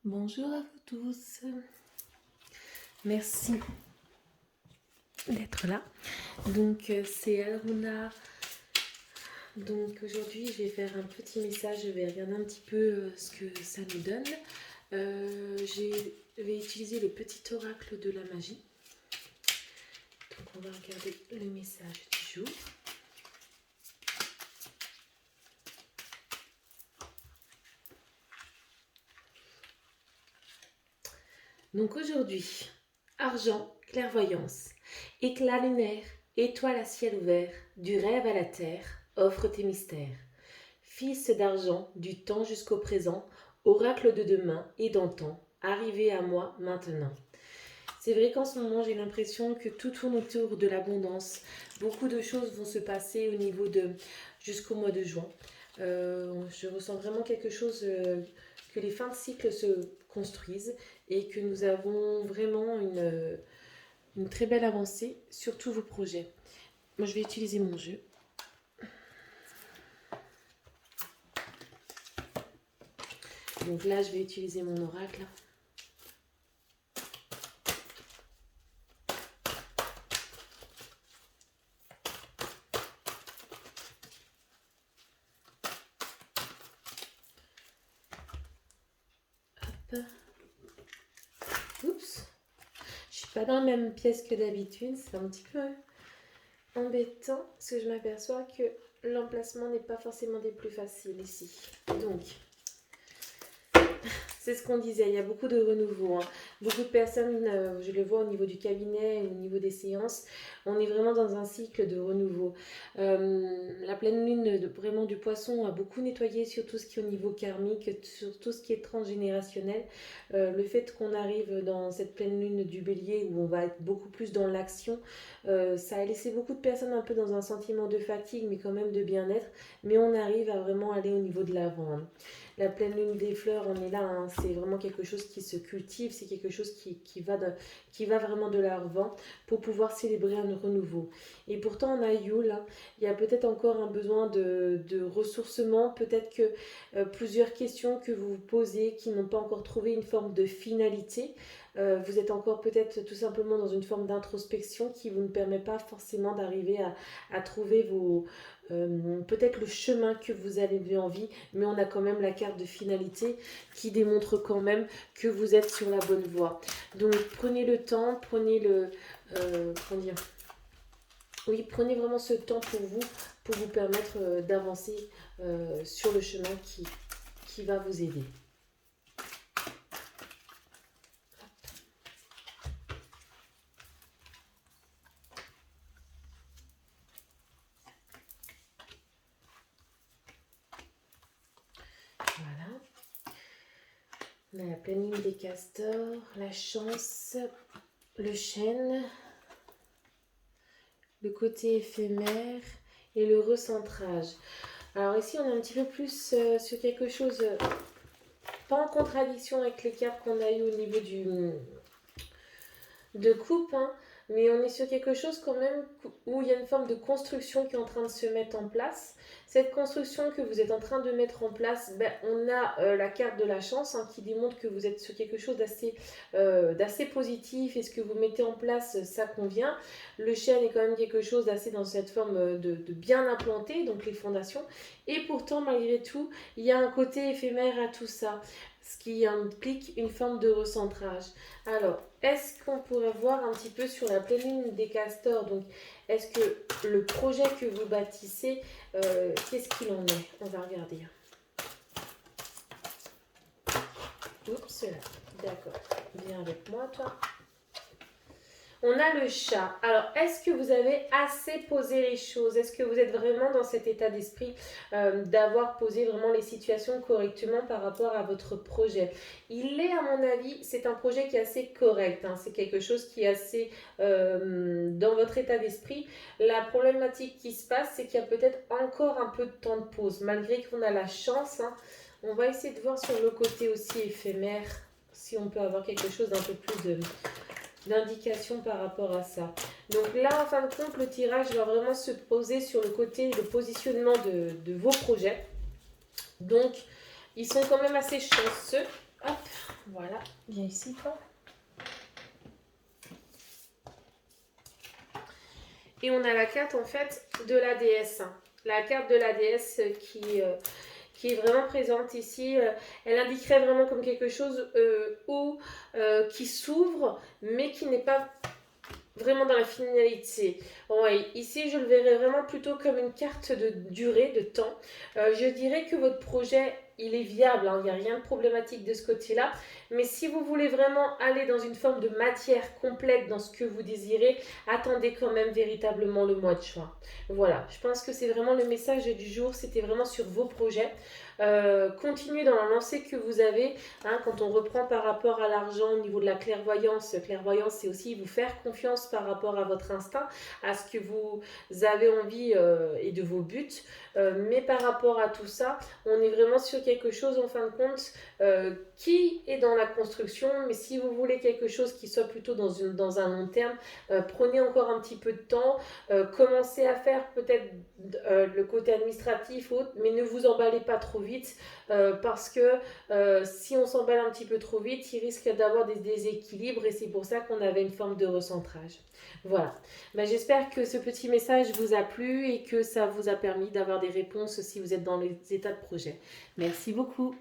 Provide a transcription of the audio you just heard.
Bonjour à vous tous. Merci d'être là. Donc c'est Alruna. Donc aujourd'hui je vais faire un petit message, je vais regarder un petit peu ce que ça nous donne. Je vais utiliser le petit oracle de la magie. Donc on va regarder le message du jour. Donc aujourd'hui, argent, clairvoyance, éclat lunaire, étoile à ciel ouvert, du rêve à la terre, offre tes mystères. Fils d'argent, du temps jusqu'au présent, oracle de demain et d'antan, arrivé à moi maintenant. C'est vrai qu'en ce moment, j'ai l'impression que tout tourne autour de l'abondance. Beaucoup de choses vont se passer au niveau de jusqu'au mois de juin. Je ressens vraiment quelque chose que les fins de cycle se construisent et que nous avons vraiment une très belle avancée sur tous vos projets. Moi, je vais utiliser mon jeu. Donc là, je vais utiliser mon oracle. Hop. Oups. Je suis pas dans la même pièce que d'habitude. C'est un petit peu embêtant parce que je m'aperçois que l'emplacement n'est pas forcément des plus faciles ici. Donc, c'est ce qu'on disait, il y a beaucoup de renouveau. Beaucoup de personnes, je le vois au niveau du cabinet, au niveau des séances, on est vraiment dans un cycle de renouveau. La pleine lune vraiment du poisson a beaucoup nettoyé sur tout ce qui est au niveau karmique, sur tout ce qui est transgénérationnel. Le fait qu'on arrive dans cette pleine lune du bélier où on va être beaucoup plus dans l'action, ça a laissé beaucoup de personnes un peu dans un sentiment de fatigue, mais quand même de bien-être. Mais on arrive à vraiment aller au niveau de l'avant. La pleine lune des fleurs, on est là, c'est vraiment quelque chose qui se cultive, c'est quelque chose qui va vraiment de l'avant pour pouvoir célébrer un renouveau. Et pourtant, on a Yule, il y a peut-être encore un besoin de ressourcement, peut-être que plusieurs questions que vous vous posez qui n'ont pas encore trouvé une forme de finalité. Vous êtes encore peut-être tout simplement dans une forme d'introspection qui vous ne permet pas forcément d'arriver à trouver peut-être le chemin que vous avez en vie, mais on a quand même la carte de finalité qui démontre quand même que vous êtes sur la bonne voie. Donc prenez le temps, comment dire, oui, prenez vraiment ce temps pour vous permettre d'avancer sur le chemin qui va vous aider. Voilà. On a la pleine lune des castors, la chance, le chêne, le côté éphémère et le recentrage. Alors ici, on est un petit peu plus sur quelque chose, pas en contradiction avec les cartes qu'on a eu au niveau de coupe, mais on est sur quelque chose quand même où il y a une forme de construction qui est en train de se mettre en place. Cette construction que vous êtes en train de mettre en place, on a la carte de la chance qui démontre que vous êtes sur quelque chose d'assez positif et ce que vous mettez en place, ça convient. Le chêne est quand même quelque chose d'assez dans cette forme de bien implanté, donc les fondations. Et pourtant, malgré tout, il y a un côté éphémère à tout ça, ce qui implique une forme de recentrage. Alors, est-ce qu'on pourrait voir un petit peu sur la pleine lune des castors? Donc, est-ce que le projet que vous bâtissez, qu'est-ce qu'il en est? On va regarder. Oups, là. D'accord. Viens avec moi, toi. On a le chat. Alors, est-ce que vous avez assez posé les choses? Est-ce que vous êtes vraiment dans cet état d'esprit d'avoir posé vraiment les situations correctement par rapport à votre projet? Il est, à mon avis, c'est un projet qui est assez correct. C'est quelque chose qui est assez dans votre état d'esprit. La problématique qui se passe, c'est qu'il y a peut-être encore un peu de temps de pause. Malgré qu'on a la chance, on va essayer de voir sur le côté aussi éphémère si on peut avoir quelque chose d'un peu plus d'indication par rapport à ça. Donc là, en fin de compte, le tirage va vraiment se poser sur le côté, le positionnement de vos projets. Donc, ils sont quand même assez chanceux. Hop, Viens ici, toi. Et on a la carte en fait de la déesse. La carte de la déesse qui est vraiment présente ici. Elle indiquerait vraiment comme quelque chose qui s'ouvre, mais qui n'est pas vraiment dans la finalité. Ouais, ici, je le verrais vraiment plutôt comme une carte de durée, de temps. Je dirais que votre projet, il est viable, hein, il n'y a rien de problématique de ce côté-là. Mais si vous voulez vraiment aller dans une forme de matière complète dans ce que vous désirez, attendez quand même véritablement le mois de juin. Voilà, je pense que c'est vraiment le message du jour. C'était vraiment sur vos projets. Continuez dans la lancée que vous avez. Hein, quand on reprend par rapport à l'argent au niveau de la clairvoyance, clairvoyance c'est aussi vous faire confiance par rapport à votre instinct, à ce que vous avez envie et de vos buts. Mais par rapport à tout ça, on est vraiment sur quelque chose en fin de compte qui est dans la construction, mais si vous voulez quelque chose qui soit plutôt dans un long terme, prenez encore un petit peu de temps, commencez à faire peut-être le côté administratif, autre, mais ne vous emballez pas trop vite parce que si on s'emballe un petit peu trop vite, il risque d'avoir des déséquilibres et c'est pour ça qu'on avait une forme de recentrage. Voilà. Ben, j'espère que ce petit message vous a plu et que ça vous a permis d'avoir des réponses si vous êtes dans les états de projet. Merci beaucoup.